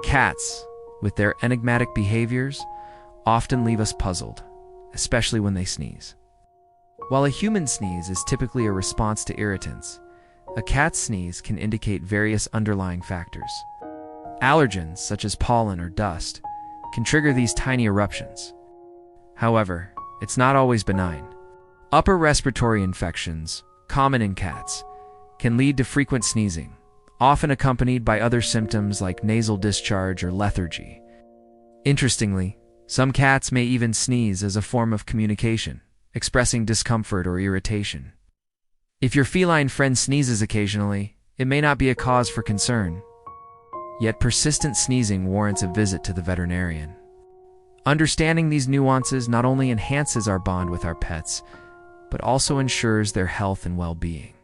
Cats, with their enigmatic behaviors, often leave us puzzled, especially when they sneeze. While a human sneeze is typically a response to irritants, a cat's sneeze can indicate various underlying factors. Allergens, such as pollen or dust, can trigger these tiny eruptions. However, it's not always benign. Upper respiratory infections, common in cats, can lead to frequent sneezing, often accompanied by other symptoms like nasal discharge or lethargy. Interestingly, some cats may even sneeze as a form of communication, expressing discomfort or irritation. If your feline friend sneezes occasionally, it may not be a cause for concern. Yet persistent sneezing warrants a visit to the veterinarian. Understanding these nuances not only enhances our bond with our pets, but also ensures their health and well-being.